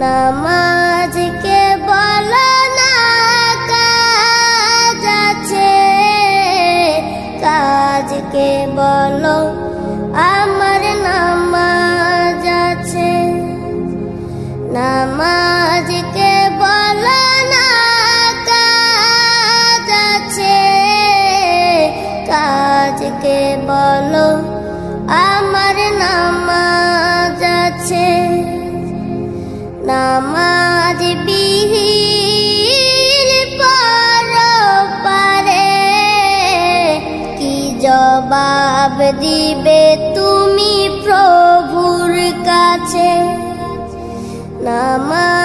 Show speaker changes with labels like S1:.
S1: নামাজকে বলো না কাজ আছে, কাজকে বলো আমার নামাজ আছে। নামাজকে বলো না কাজ আছে, কাজকে বলো আমার নামাজ আছে। নামাজ বিহীন পরপারে কি জবাব দিবে তুমি প্রভুর কাছে। নামাজ